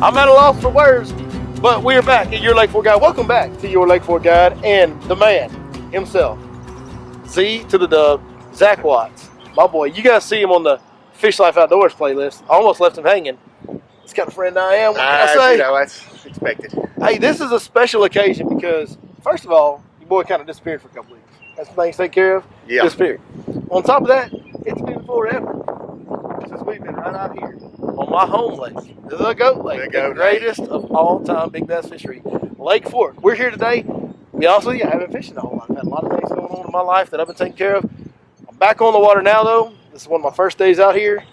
I'm at a loss for words, but we're back at Your Lake Fork Guide. Welcome back to Your Lake Fork Guide and the man himself, Z to the dub, Zach Watts. My boy, you guys see him on the Fish Life Outdoors playlist. I almost left him hanging. It's kind of friend I am. What can I say? You know, that's expected. Hey, this is a special occasion because, first of all, your boy kind of disappeared for a couple weeks. That's the things to take care of. Yeah. Disappeared. On top of that, it's been forever since we've been right out here on my home lake, the Goat Lake, the greatest of all time big bass fishery, Lake Fork. We're here today. To be honest with you, I haven't fished in a whole lot. I've had a lot of things going on in my life that I've been taking care of. I'm back on the water now, though. This is one of my first days out here,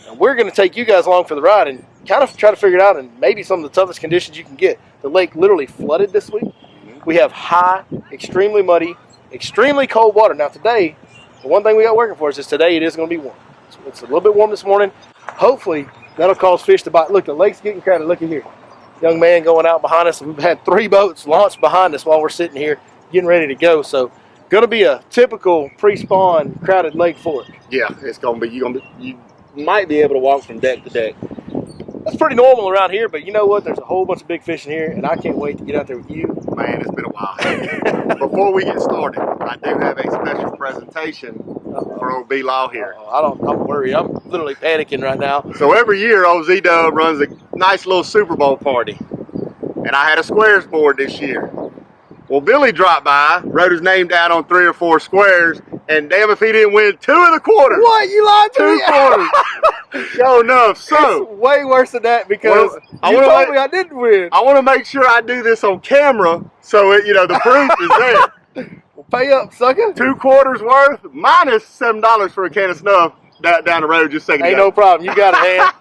and we're going to take you guys along for the ride and kind of try to figure it out in maybe some of the toughest conditions you can get. The lake literally flooded this week. We have high, extremely muddy, extremely cold water. Now today, the one thing we got working for us is today it is going to be warm. It's a little bit warm this morning. Hopefully that'll cause fish to bite. Look, the lake's getting crowded. Look at here. Young man going out behind us. We've had 3 boats launched behind us while we're sitting here getting ready to go. So going to be a typical pre-spawn crowded Lake Fork. Yeah, it's going to be. You might be able to walk from deck to deck. That's pretty normal around here, but you know what? There's a whole bunch of big fish in here, and I can't wait to get out there with you. Man, it's been a while. Before we get started, I do have a special presentation for old B-Law here. I'm worried. I'm literally panicking right now. So every year, old Z-Dub runs a nice little Super Bowl party. And I had a squares board this year. Well, Billy dropped by, wrote his name down on 3 or 4 squares, and damn if he didn't win 2 1/4. What? You lied to me? 2 quarters. Sure enough. So it's way worse than that because well, you told me I didn't win. I want to make sure I do this on camera so it, the proof is there. Well, pay up, sucker. 2 quarters worth minus $7 for a can of snuff down the road just a second ago. Ain't no problem. You got it, man.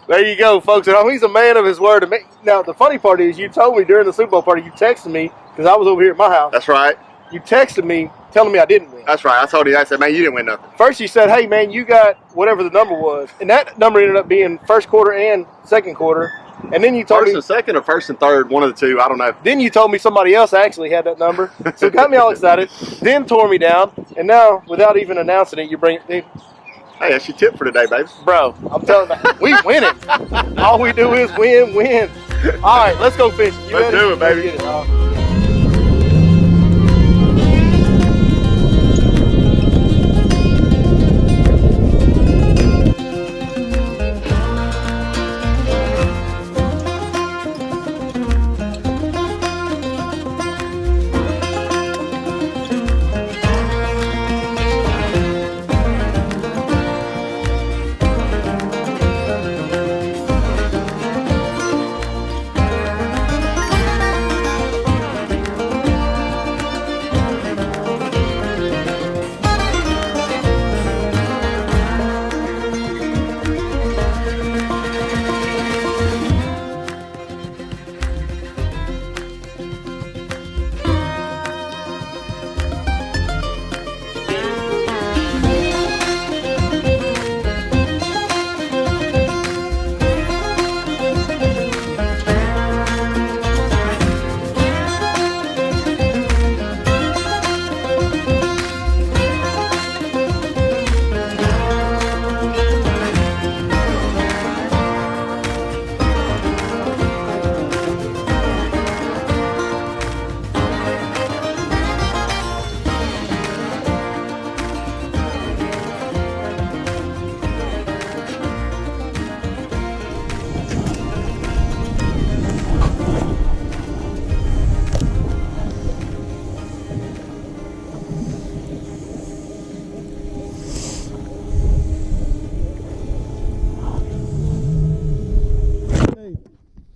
There you go, folks. And he's a man of his word. Now, the funny part is you told me during the Super Bowl party, you texted me, because I was over here at my house. That's right. You texted me telling me I didn't win. That's right. I told you. I said, man, you didn't win nothing. First you said, hey, man, you got whatever the number was. And that number ended up being first quarter and second quarter. And then you told me. First and second or first and third, one of the two. I don't know. Then you told me somebody else actually had that number. So it got me all excited. Then tore me down. And now, without even announcing it, you bring it. Hey, that's your tip for today, baby. Bro, I'm telling you, we win it. All we do is win. All right, let's go fishing. You let's ready? do it, baby. Let's get it.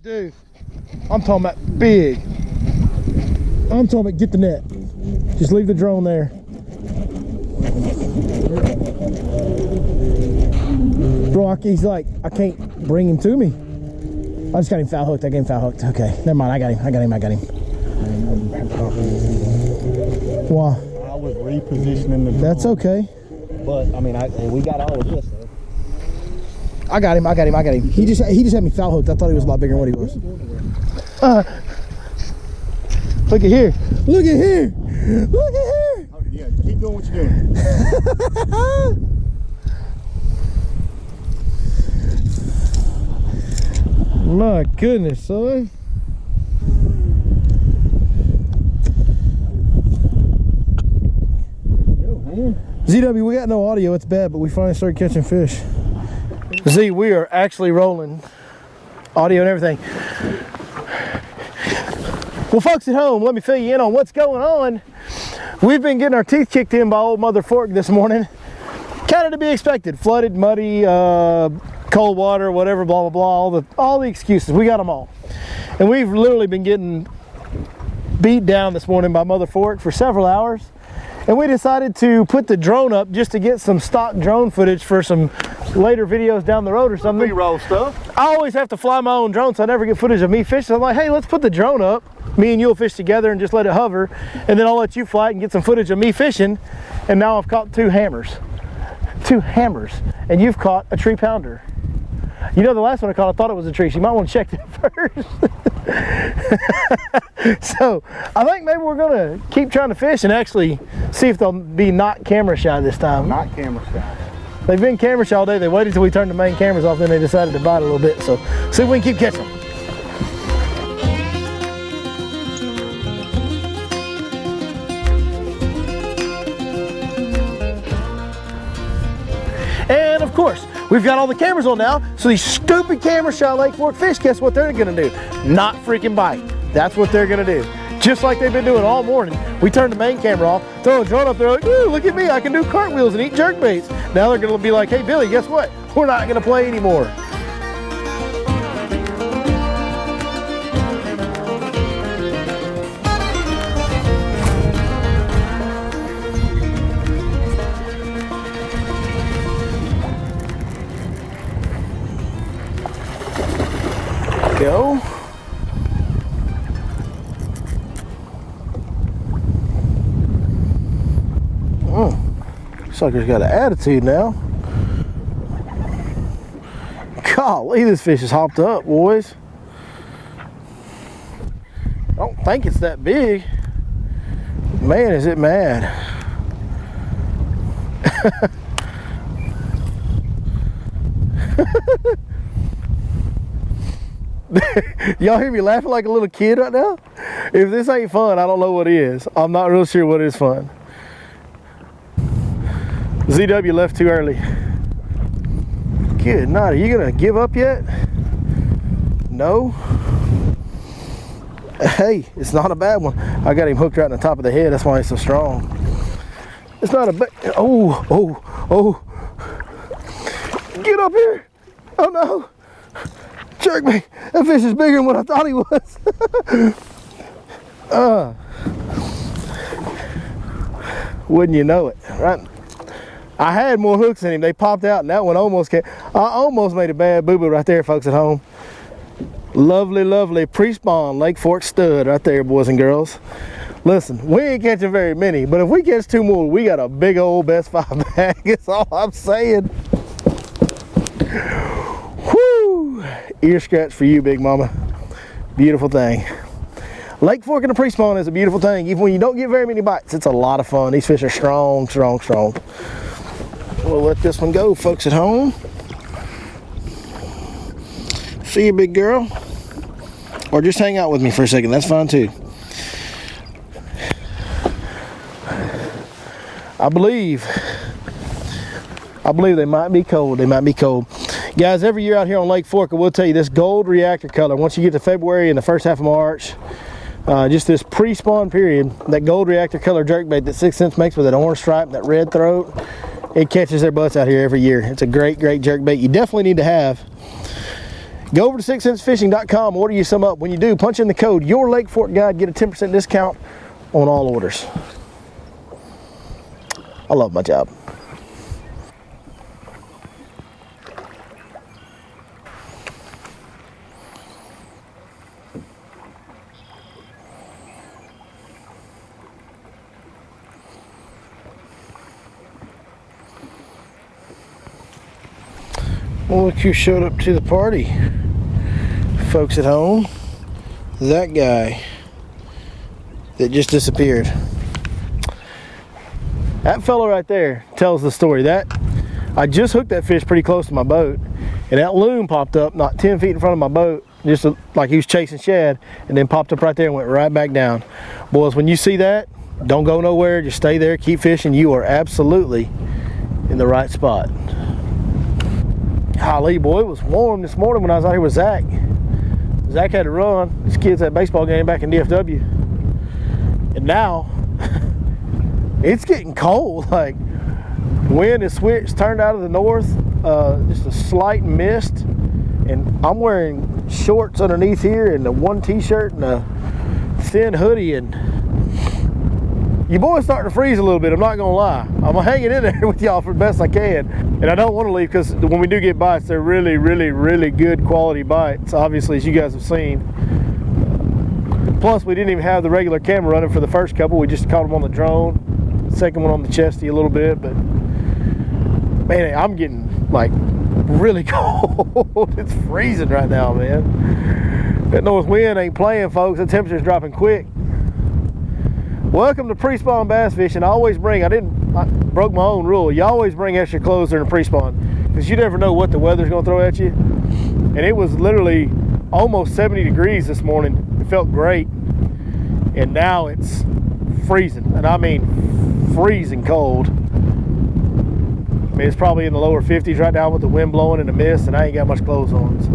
Dude, I'm talking about big. I'm talking about get the net. Just leave the drone there. Bro, he's like, I can't bring him to me. I just got him foul hooked. I got him foul hooked. Okay, never mind. I got him. Why? I was repositioning the drone. That's okay. But I mean, we got all of this. I got him. He just had me foul hooked. I thought he was a lot bigger than what he was. Look at here. Look at here. Oh, yeah, keep doing what you're doing. My goodness, son. ZW, we got no audio, it's bad, but we finally started catching fish. Z, we are actually rolling. Audio and everything. Well, folks at home, let me fill you in on what's going on. We've been getting our teeth kicked in by old Mother Fork this morning. Kind of to be expected. Flooded, muddy, cold water, whatever, blah, blah, blah. All the excuses. We got them all. And we've literally been getting beat down this morning by Mother Fork for several hours. And we decided to put the drone up just to get some stock drone footage for some later videos down the road or something. B-roll stuff. I always have to fly my own drone, so I never get footage of me fishing. So I'm like, hey, let's put the drone up. Me and you'll fish together and just let it hover. And then I'll let you fly it and get some footage of me fishing. And now I've caught 2 hammers. 2 hammers. And you've caught a 3 pounder. You know, the last one I caught, I thought it was a tree. So you might want to check that first. So I think maybe we're going to keep trying to fish and actually see if they'll be not camera shy this time. Not camera shy. They've been camera shy all day. They waited till we turned the main cameras off, then they decided to bite a little bit. So see if we can keep catching them. And of course, we've got all the cameras on now, so these stupid camera shy Lake Fork fish, guess what they're gonna do? Not freaking bite. That's what they're gonna do. Just like they've been doing all morning. We turned the main camera off, throw a drone up there, like, ooh, look at me, I can do cartwheels and eat jerkbaits. Now they're gonna be like, hey Billy, guess what? We're not gonna play anymore. Go. Sucker's got an attitude now. Golly, this fish is hopped up, boys. I don't think it's that big. Man, is it mad. Y'all hear me laughing like a little kid right now? If this ain't fun, I don't know what is. I'm not real sure what is fun. ZW left too early. Good night. Are you gonna give up yet? No? Hey, it's not a bad one. I got him hooked right in the top of the head. That's why he's so strong. It's not a bad. Oh, oh, oh. Get up here. Oh no. Jerk me. That fish is bigger than what I thought he was. Wouldn't you know it, right? I had more hooks in him. They popped out and that one almost came. I almost made a bad boo-boo right there, folks at home. Lovely, lovely pre-spawn Lake Fork stud right there, boys and girls. Listen, we ain't catching very many, but if we catch 2 more, we got a big old best 5 bag. That's all I'm saying. Whoo! Ear scratch for you, big mama. Beautiful thing. Lake Fork in the pre-spawn is a beautiful thing. Even when you don't get very many bites, it's a lot of fun. These fish are strong, strong, strong. We'll let this one go, folks at home. See you, big girl. Or just hang out with me for a second. That's fine too. I believe they might be cold. They might be cold. Guys, every year out here on Lake Fork, I will tell you this gold reactor color, once you get to February and the first half of March, just this pre-spawn period, that gold reactor color jerkbait that 6 Cents makes with that orange stripe, that red throat, it catches their butts out here every year. It's a great, great jerkbait you definitely need to have. Go over to 6centsfishing.com, order you some up. When you do, punch in the code Your Lake Fork Guide, get a 10% discount on all orders. I love my job. Well, look who showed up to the party. Folks at home, that guy that just disappeared. That fellow right there tells the story. That I just hooked that fish pretty close to my boat, and that loon popped up not 10 feet in front of my boat just like he was chasing shad, and then popped up right there and went right back down. Boys, when you see that, don't go nowhere, just stay there, keep fishing. You are absolutely in the right spot. Golly, boy, it was warm this morning when I was out here with Zach. Zach had to run. His kid's at baseball game back in DFW. And now, it's getting cold. Like, wind is switched, turned out of the north, just a slight mist. And I'm wearing shorts underneath here and a one t-shirt and a thin hoodie, and you boys starting to freeze a little bit, I'm not gonna lie. I'm hanging in there with y'all for the best I can. And I don't want to leave, because when we do get bites, they're really, really, really good quality bites, obviously, as you guys have seen. Plus, we didn't even have the regular camera running for the first couple. We just caught them on the drone. Second one on the chesty a little bit, but man, I'm getting like really cold. It's freezing right now, man. That north wind ain't playing, folks. The temperature's dropping quick. Welcome to pre-spawn bass fishing. I broke my own rule. You always bring extra clothes during pre-spawn, because you never know what the weather's gonna throw at you. And it was literally almost 70 degrees this morning. It felt great. And now it's freezing, and I mean freezing cold. I mean, it's probably in the lower 50s right now with the wind blowing and the mist, and I ain't got much clothes on. So.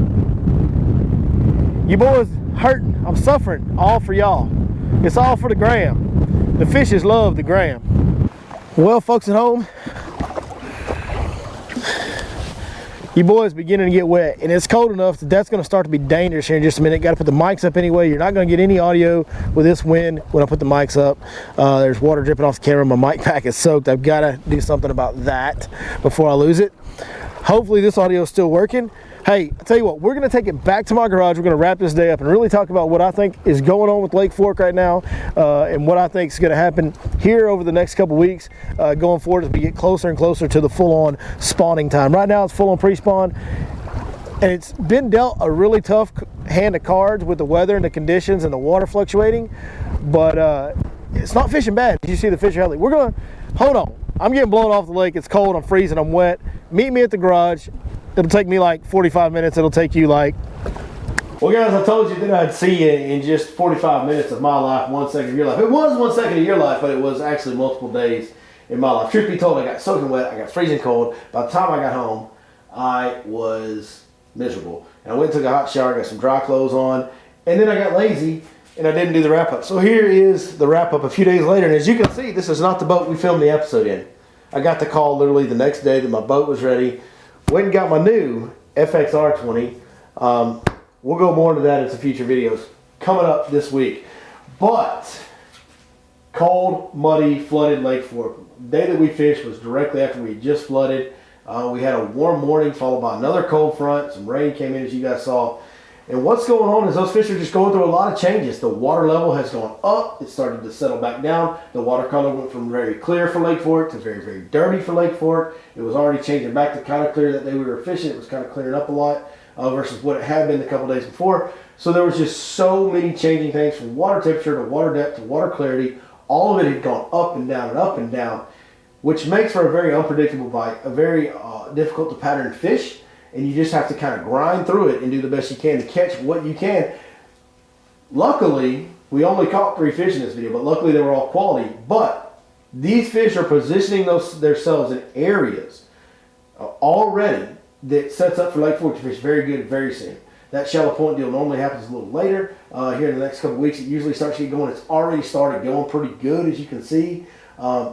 You boys hurting. I'm suffering. All for y'all. It's all for the gram. The fishes love the gram. Well, folks at home, you boys beginning to get wet, and it's cold enough that that's going to start to be dangerous here in just a minute. Got to put the mics up anyway. You're not going to get any audio with this wind when I put the mics up. There's water dripping off the camera. My mic pack is soaked. I've got to do something about that before I lose it. Hopefully this audio is still working. Hey, I'll tell you what, we're going to take it back to my garage. We're going to wrap this day up and really talk about what I think is going on with Lake Fork right now, and what I think is going to happen here over the next couple weeks going forward as we get closer and closer to the full-on spawning time. Right now it's full-on pre-spawn, and it's been dealt a really tough hand of cards with the weather and the conditions and the water fluctuating, but it's not fishing bad. You see the fish are healthy. We're going to, hold on, I'm getting blown off the lake. It's cold, I'm freezing, I'm wet. Meet me at the garage. It'll take me like 45 minutes. It'll take you like... Well, guys, I told you that I'd see you in just 45 minutes of my life, 1 second of your life. It was 1 second of your life, but it was actually multiple days in my life. Truth be told, I got soaking wet. I got freezing cold. By the time I got home, I was miserable. And I went and took a hot shower, got some dry clothes on, and then I got lazy, and I didn't do the wrap-up. So here is the wrap-up a few days later, and as you can see, this is not the boat we filmed the episode in. I got the call literally the next day that my boat was ready. Went and got my new FXR20. We'll go more into that in some future videos coming up this week. But cold, muddy, flooded Lake Fork. The day that we fished was directly after we had just flooded. We had a warm morning followed by another cold front. Some rain came in, as you guys saw. And what's going on is those fish are just going through a lot of changes. The water level has gone up. It started to settle back down. The water color went from very clear for Lake Fork to very, very dirty for Lake Fork. It was already changing back to kind of clear that day we were fishing. It was kind of clearing up a lot versus what it had been a couple days before. So there was just so many changing things from water temperature to water depth to water clarity. All of it had gone up and down and up and down, which makes for a very unpredictable bite, a very difficult to pattern fish. And you just have to kind of grind through it and do the best you can to catch what you can. Luckily, we only caught 3 fish in this video, but luckily they were all quality. But these fish are positioning themselves in areas already that sets up for Lake Fork to fish very good very soon. That shallow point deal normally happens a little later. Here in the next couple of weeks, it usually starts to get going. It's already started going pretty good, as you can see.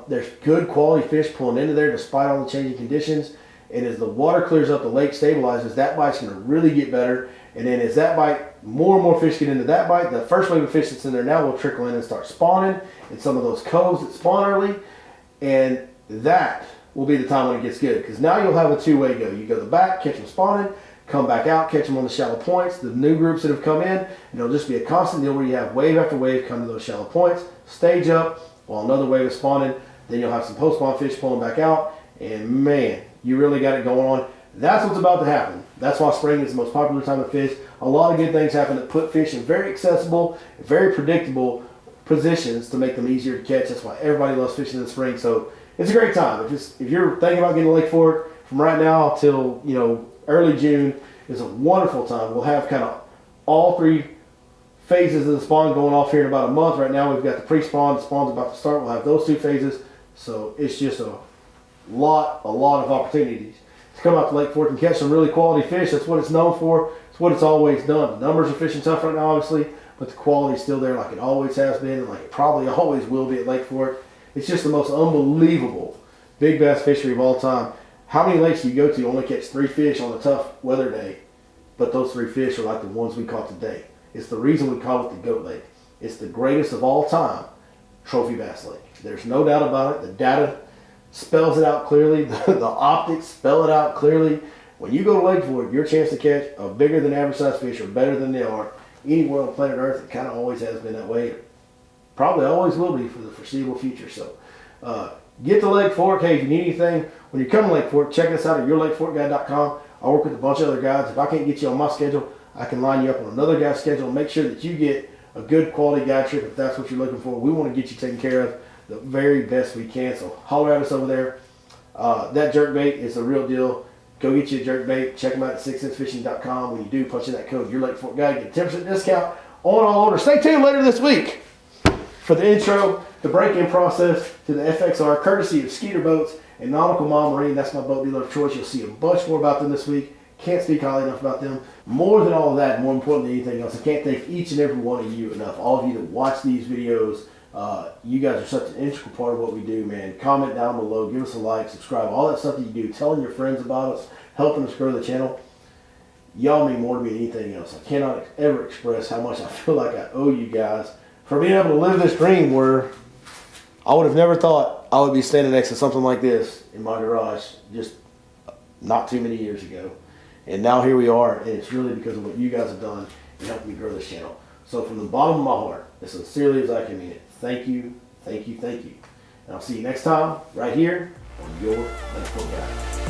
There's good quality fish pulling into there despite all the changing conditions. And as the water clears up, the lake stabilizes, that bite's going to really get better. And then as that bite, more and more fish get into that bite, the first wave of fish that's in there now will trickle in and start spawning in some of those coves that spawn early. And that will be the time when it gets good. Because now you'll have a two-way go. You go to the back, catch them spawning, come back out, catch them on the shallow points. The new groups that have come in, and it'll just be a constant deal where you have wave after wave come to those shallow points, stage up, while another wave is spawning. Then you'll have some post-spawn fish pulling back out. And man, you really got it going on. That's what's about to happen. That's why spring is the most popular time to fish. A lot of good things happen that put fish in very accessible, very predictable positions to make them easier to catch. That's why everybody loves fishing in the spring. So it's a great time. If you're thinking about getting to Lake Fork from right now till early June, it's a wonderful time. We'll have kind of all 3 phases of the spawn going off here in about a month. Right now we've got the pre-spawn, the spawn's about to start. We'll have those 2 phases. So it's just a lot of opportunities to come out to Lake Fork and catch some really quality fish. That's what it's known for. It's what it's always done. The numbers are fishing tough right now, obviously, but the quality's still there like it always has been and like it probably always will be at Lake Fork. It's just the most unbelievable big bass fishery of all time. How many lakes do you go to only catch 3 fish on a tough weather day, but those 3 fish are like the ones we caught today? It's the reason we call it the Goat Lake. It's the greatest of all time trophy bass lake. There's no doubt about it. The data spells it out clearly. The optics spell it out clearly. When you go to Lake Fork, your chance to catch a bigger than average size fish or better than they are anywhere on planet Earth. It kind of always has been that way. Probably always will be for the foreseeable future. So get to Lake Fork. Hey, if you need anything, when you come to Lake Fork, check us out at yourlakeforkguide.com. I work with a bunch of other guides. If I can't get you on my schedule, I can line you up on another guy's schedule and make sure that you get a good quality guide trip if that's what you're looking for. We want to get you taken care of the very best we can. So holler at us over there. That jerkbait is the real deal. Go get you a jerkbait. Check them out at 6censfishing.com. When you do, punch in that code, Your Lake Fork Guide, get a 10% discount on all orders. Stay tuned later this week for the intro, the break-in process to the FXR, courtesy of Skeeter Boats and Nautical Mom Marine. That's my boat dealer of choice. You'll see a bunch more about them this week. Can't speak highly enough about them. More than all of that, more important than anything else, I can't thank each and every one of you enough. All of you that watch these videos, you guys are such an integral part of what we do, man. Comment down below, give us a like, subscribe, all that stuff that you do, telling your friends about us, helping us grow the channel. Y'all mean more to me than anything else. I cannot ever express how much I feel like I owe you guys for being able to live this dream where I would have never thought I would be standing next to something like this in my garage just not too many years ago. And now here we are, and it's really because of what you guys have done in helping me grow this channel. So from the bottom of my heart, as sincerely as I can mean it, thank you, thank you, thank you. And I'll see you next time, right here on Your Lake Fork Guide.